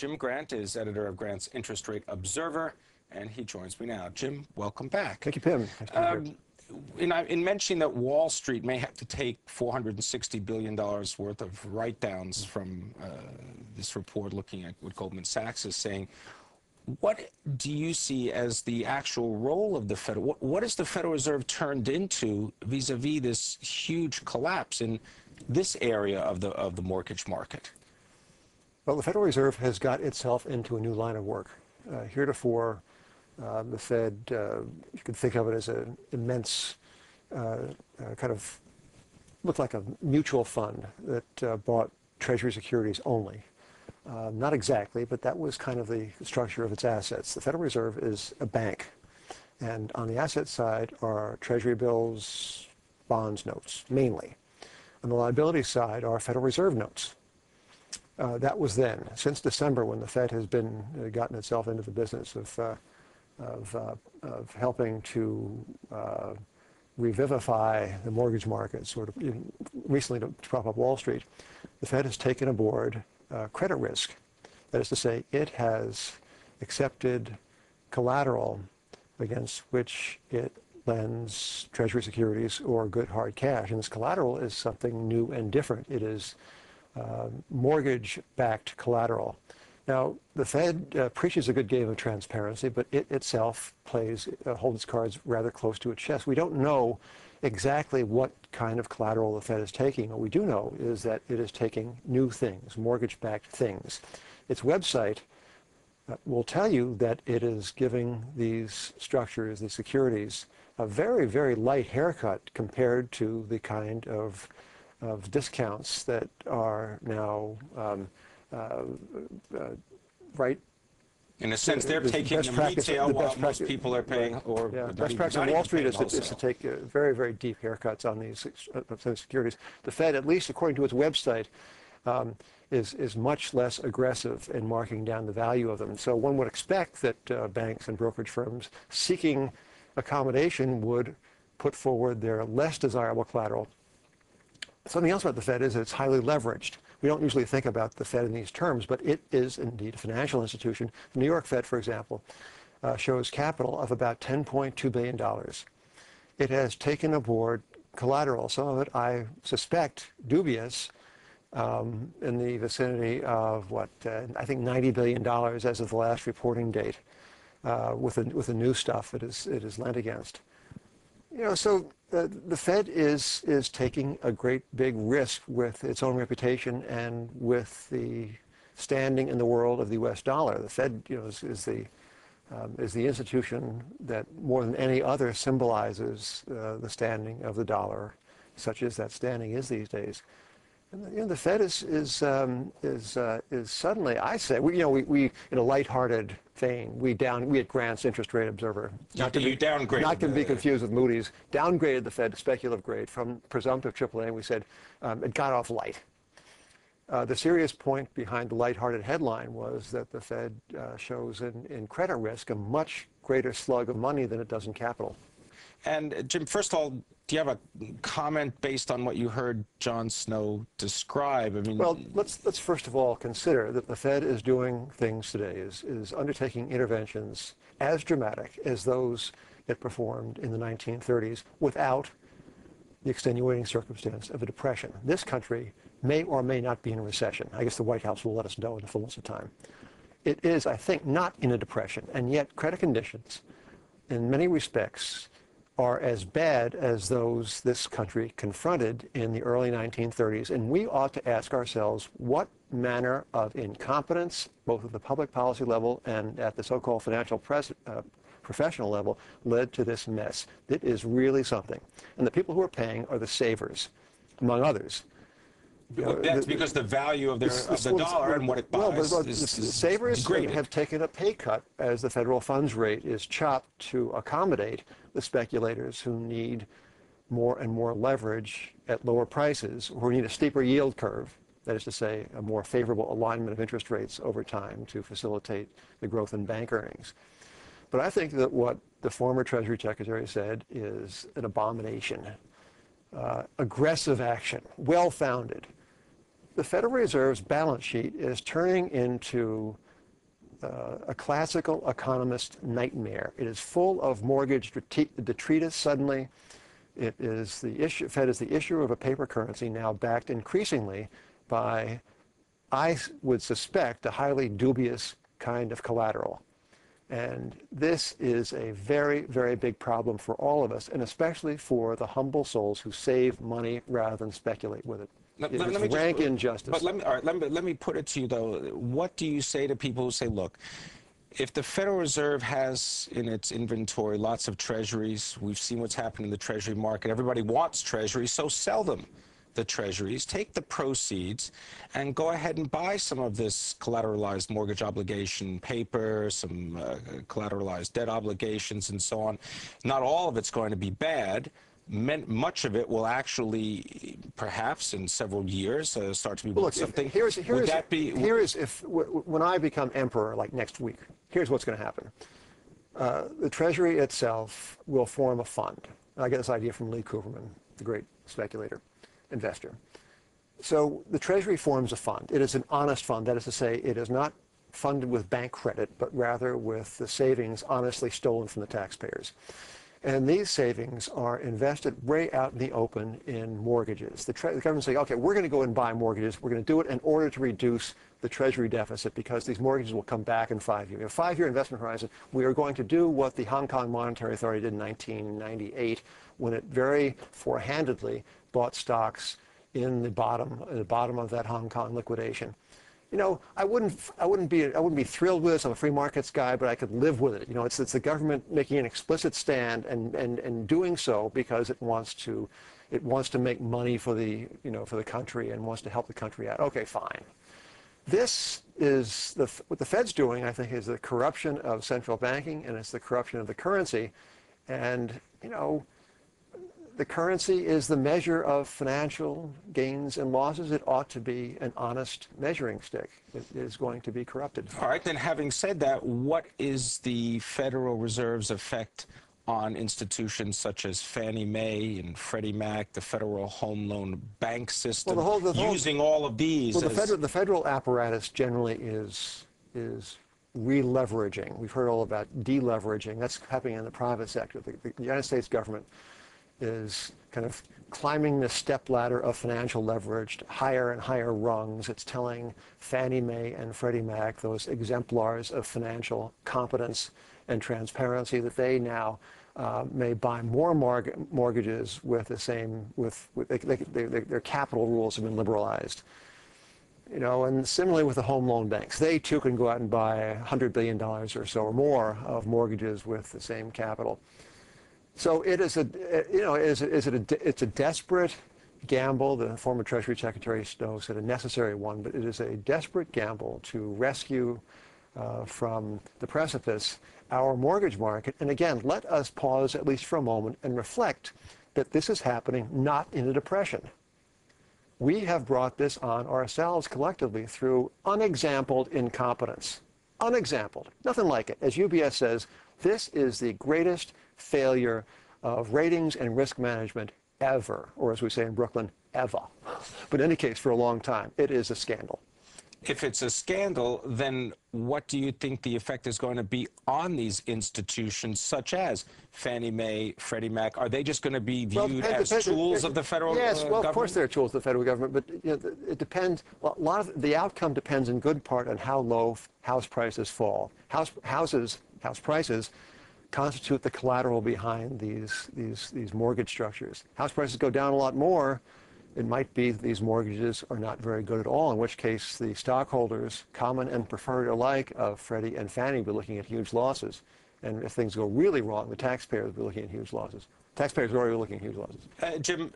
Jim Grant is editor of Grant's Interest Rate Observer, and he joins me now. Jim, welcome back. Thank you, Pimm. Nice to be here. In mentioning that Wall Street may have to take $460 billion worth of write-downs from this report looking at what Goldman Sachs is saying, what do you see as the actual role of the Federal? What has the Federal Reserve turned into vis-a-vis this huge collapse in this area of the mortgage market? Well, the Federal Reserve has got itself into a new line of work. Heretofore, the Fed, you could think of it as an immense kind of, looked like a mutual fund that bought Treasury securities only. Not exactly, but that was kind of the structure of its assets. The Federal Reserve is a bank, and on the asset side are Treasury bills, bonds, notes, mainly. On the liability side are Federal Reserve notes. That was then. Since December, when the Fed has gotten itself into the business of helping to revivify the mortgage market, sort of recently to prop up Wall Street, the Fed has taken aboard credit risk. That is to say, it has accepted collateral against which it lends Treasury securities or good hard cash. And this collateral is something new and different. It is mortgage-backed collateral. Now, the Fed preaches a good game of transparency, but it itself holds its cards rather close to its chest. We don't know exactly what kind of collateral the Fed is taking. What we do know is that it is taking new things, mortgage-backed things. Its website will tell you that it is giving these structures, these securities, a very, very light haircut compared to the kind of discounts that are now right. In a sense, they're taking them retail while most people are paying, or best practice on Wall Street is to take very, very deep haircuts on these securities. The Fed, at least according to its website, is much less aggressive in marking down the value of them. So one would expect that banks and brokerage firms seeking accommodation would put forward their less desirable collateral. Something else about the Fed is that it's highly leveraged. We don't usually think about the Fed in these terms, but it is indeed a financial institution. The New York Fed, for example, shows capital of about $10.2 billion. It has taken aboard collateral, some of it, I suspect, dubious, in the vicinity of, I think $90 billion as of the last reporting date, with the new stuff it is lent against. You know, so the Fed is taking a great big risk with its own reputation and with the standing in the world of the U.S. dollar. The Fed, you know, is the institution that more than any other symbolizes the standing of the dollar, such as that standing is these days. And, you know, the Fed is suddenly, I say, we in a lighthearted vein, we at Grant's Interest Rate Observer, not to be confused with Moody's, downgraded the Fed to speculative grade from presumptive AAA, and we said it got off light. The serious point behind the lighthearted headline was that the Fed shows in credit risk a much greater slug of money than it does in capital. And Jim, first of all, do you have a comment based on what you heard John Snow describe? I mean, well, let's first of all consider that the Fed is doing things today, is undertaking interventions as dramatic as those it performed in the 1930s without the extenuating circumstance of a depression. This country may or may not be in a recession. I guess the White House will let us know in the fullness of time. It is, I think, not in a depression, and yet credit conditions, in many respects, are as bad as those this country confronted in the early 1930s. And we ought to ask ourselves what manner of incompetence, both at the public policy level and at the so-called financial professional level, led to this mess. It is really something. And the people who are paying are the savers, among others. That's because the value of the dollar and what it buys the savers have taken a pay cut as the federal funds rate is chopped to accommodate the speculators who need more and more leverage at lower prices, who need a steeper yield curve, that is to say, a more favorable alignment of interest rates over time to facilitate the growth in bank earnings. But I think that what the former Treasury Secretary said is an abomination. Aggressive action, well-founded. The Federal Reserve's balance sheet is turning into a classical economist nightmare. It is full of mortgage detritus suddenly. It is the issue, Fed is the issuer of a paper currency now backed increasingly by, I would suspect, a highly dubious kind of collateral. And this is a very, very big problem for all of us, and especially for the humble souls who save money rather than speculate with it. It is rank injustice. But let me put it to you, though. What do you say to people who say, look, if the Federal Reserve has in its inventory lots of treasuries, we've seen what's happened in the treasury market, everybody wants treasuries, so sell them, the treasuries, take the proceeds, and go ahead and buy some of this collateralized mortgage obligation paper, some collateralized debt obligations, and so on. Not all of it's going to be bad. Much of it will actually, perhaps in several years, start to be worth something. When I become emperor, like next week, here's what's going to happen. The Treasury itself will form a fund. I get this idea from Lee Cooperman, the great speculator, investor. So the Treasury forms a fund. It is an honest fund. That is to say, it is not funded with bank credit, but rather with the savings honestly stolen from the taxpayers. And these savings are invested way out in the open in mortgages. The government say, okay, we're going to go and buy mortgages. We're going to do it in order to reduce the Treasury deficit because these mortgages will come back in 5 years. We have a 5-year investment horizon. We are going to do what the Hong Kong Monetary Authority did in 1998 when it very forehandedly bought stocks in the bottom of that Hong Kong liquidation. You know, I wouldn't be thrilled with this. I'm a free markets guy, but I could live with it. You know, it's the government making an explicit stand and doing so because it wants to make money for the country and wants to help the country out. Okay, fine. This is what the Fed's doing, I think, is the corruption of central banking, and it's the corruption of the currency. And, you know, the currency is the measure of financial gains and losses. It ought to be an honest measuring stick. It is going to be corrupted. All right, then having said that, what is the Federal Reserve's effect on institutions such as Fannie Mae and Freddie Mac, the Federal Home Loan Bank System, using all of these? Well, the federal apparatus generally is re-leveraging. We've heard all about deleveraging. That's happening in the private sector. The United States government is kind of climbing the stepladder of financial leverage to higher and higher rungs. It's telling Fannie Mae and Freddie Mac, those exemplars of financial competence and transparency, that they now may buy more mortgages with the same, their capital rules have been liberalized. You know, and similarly with the home loan banks, they too can go out and buy $100 billion or so or more of mortgages with the same capital. So it is it's a desperate gamble. The former Treasury Secretary Snow said a necessary one, but it is a desperate gamble to rescue from the precipice our mortgage market. And again, let us pause at least for a moment and reflect that this is happening not in a depression. We have brought this on ourselves collectively through unexampled incompetence. Unexampled. Nothing like it. As UBS says, this is the greatest failure of ratings and risk management ever, or as we say in Brooklyn, ever. But in any case, for a long time, it is a scandal. If it's a scandal, then what do you think the effect is going to be on these institutions such as Fannie Mae, Freddie Mac? Are they just going to be viewed as tools of the federal government? Yes, well, of course they're tools of the federal government, but you know, it depends. A lot of the outcome depends in good part on how low house prices fall. House prices constitute the collateral behind these mortgage structures. House prices go down a lot more, it might be that these mortgages are not very good at all, in which case the stockholders, common and preferred alike, of Freddie and Fannie will be looking at huge losses. And if things go really wrong, the taxpayers will be looking at huge losses. Taxpayers are already looking at huge losses. Jim,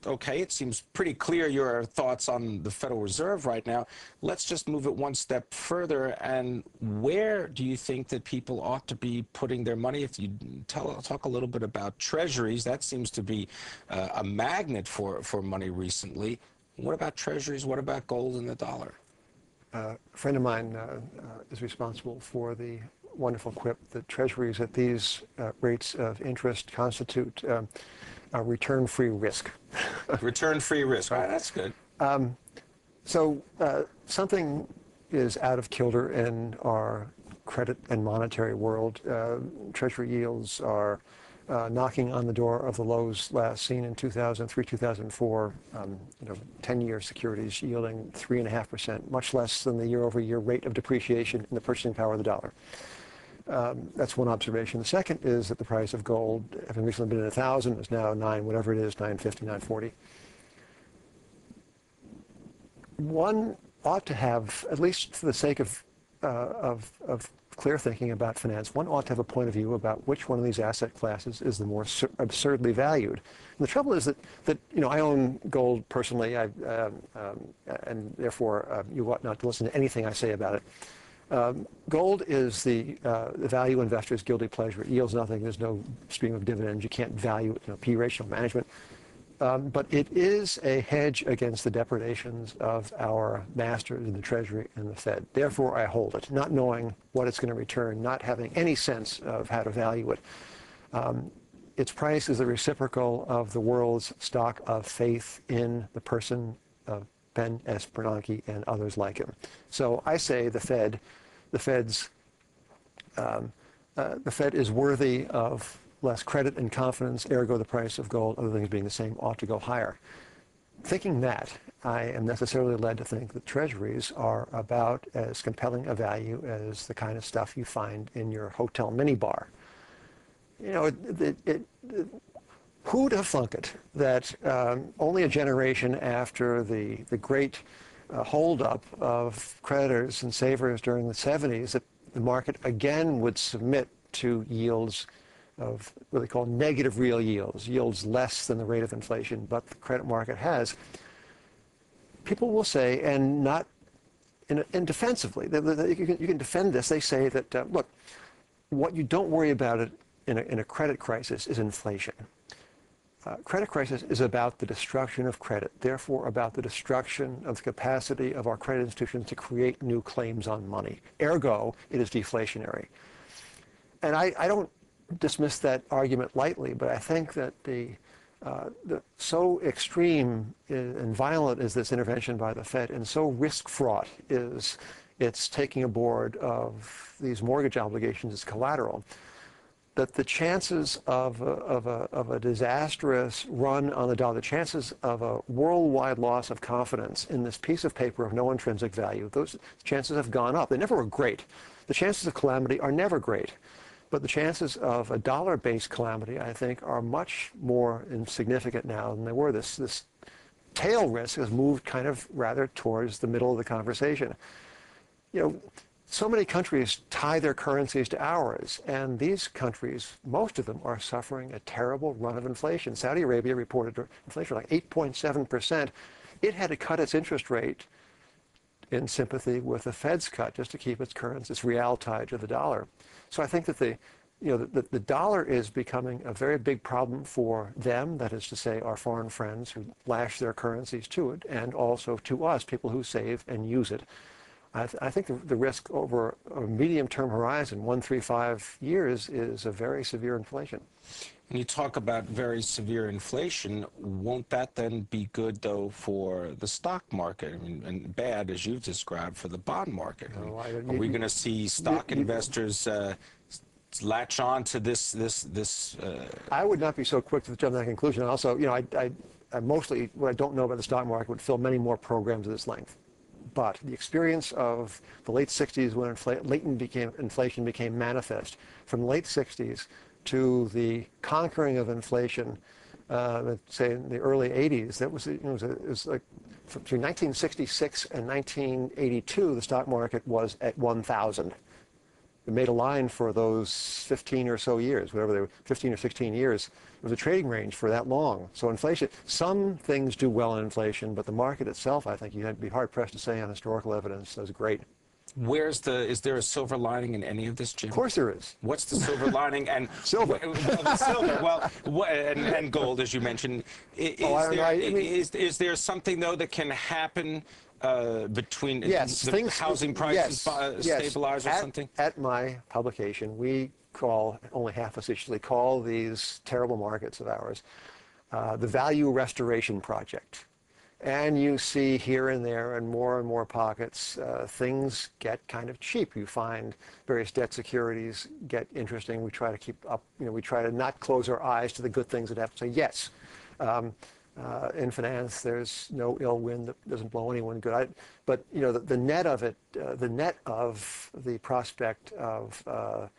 okay, it seems pretty clear your thoughts on the Federal Reserve right now. Let's just move it one step further. And where do you think that people ought to be putting their money? If you talk a little bit about Treasuries, that seems to be a magnet for money recently. What about Treasuries? What about gold and the dollar? A friend of mine is responsible for the wonderful quip that Treasuries at these rates of interest constitute a return-free risk. Return-free risk, right? That's good. So something is out of kilter in our credit and monetary world. Treasury yields are knocking on the door of the lows last seen in 2003, 2004. 10-year securities yielding 3.5%, much less than the year-over-year rate of depreciation in the purchasing power of the dollar. That's one observation. The second is that the price of gold, having recently been at 1,000, is now 9, whatever it is, 950, 940. One ought to have, at least for the sake of clear thinking about finance, one ought to have a point of view about which one of these asset classes is the more absurdly valued. And the trouble is that I own gold personally, and therefore you ought not to listen to anything I say about it. Gold is the value investor's guilty pleasure. It yields nothing. There's no stream of dividends. You can't value it, P ratio management. But it is a hedge against the depredations of our masters in the Treasury and the Fed. Therefore, I hold it, not knowing what it's going to return, not having any sense of how to value it. Its price is the reciprocal of the world's stock of faith in the person of Ben S. Bernanke and others like him. So I say the Fed is worthy of less credit and confidence, ergo the price of gold, other things being the same, ought to go higher. Thinking that, I am necessarily led to think that Treasuries are about as compelling a value as the kind of stuff you find in your hotel minibar. Who'd have thunk it that only a generation after the great holdup of creditors and savers during the 70s, that the market again would submit to yields of what they call negative real yields, yields less than the rate of inflation, but the credit market has. People will say, and not and defensively, you can defend this. They say that, look, what you don't worry about it in a credit crisis is inflation. Credit crisis is about the destruction of credit, therefore about the destruction of the capacity of our credit institutions to create new claims on money. Ergo, it is deflationary. And I don't dismiss that argument lightly, but I think that the so extreme and violent is this intervention by the Fed, and so risk-fraught is its taking aboard of these mortgage obligations as collateral, that the chances of a disastrous run on the dollar, the chances of a worldwide loss of confidence in this piece of paper of no intrinsic value, those chances have gone up. They never were great. The chances of calamity are never great. But the chances of a dollar-based calamity, I think, are much more insignificant now than they were. This tail risk has moved kind of rather towards the middle of the conversation. So many countries tie their currencies to ours, and these countries, most of them, are suffering a terrible run of inflation. Saudi Arabia reported inflation like 8.7%. It had to cut its interest rate in sympathy with the Fed's cut just to keep its currency, its real tied to the dollar. So I think that the dollar is becoming a very big problem for them, that is to say our foreign friends who lash their currencies to it, and also to us, people who save and use it. I think the risk over a medium-term horizon, 1, 3, 5 years, is a very severe inflation. When you talk about very severe inflation, won't that then be good, though, for the stock market? I mean, and bad, as you've described, for the bond market? No, are we going to see stock investors latch on to this? I would not be so quick to jump to that conclusion. Also, I mostly, what I don't know about the stock market would fill many more programs of this length. But the experience of the late 60s when latent inflation became manifest, from the late 60s to the conquering of inflation, say in the early 80s, it was like between 1966 and 1982, the stock market was at 1,000. It made a line for those 15 or so years, whatever they were, 15 or 16 years. It was a trading range for that long. So inflation, some things do well in inflation, but the market itself, I think you'd be hard-pressed to say on historical evidence, does great. Is there a silver lining in any of this, Jim? Of course there is. What's the silver lining? And silver. And gold, as you mentioned. Is there something, though, that can happen between the housing prices stabilize or something? At my publication, we only half facetiously call these terrible markets of ours the Value Restoration Project. and you see here and there and more pockets, things get kind of cheap. You find various debt securities get interesting. We try to keep up, we try to not close our eyes to the good things that happen. So yes, in finance, there's no ill wind that doesn't blow anyone good. But the net of it, the net of the prospect of a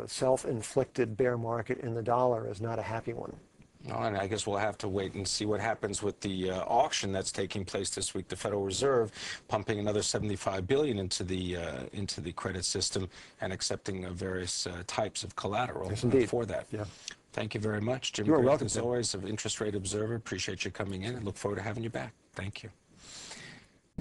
self-inflicted bear market in the dollar is not a happy one. Well, and I guess we'll have to wait and see what happens with the auction that's taking place this week. The Federal Reserve pumping another $75 billion into the credit system and accepting various types of collateral for that. Yeah. Thank you very much, Jim. You're welcome. As always, of Interest Rate Observer. Appreciate you coming in and look forward to having you back. Thank you.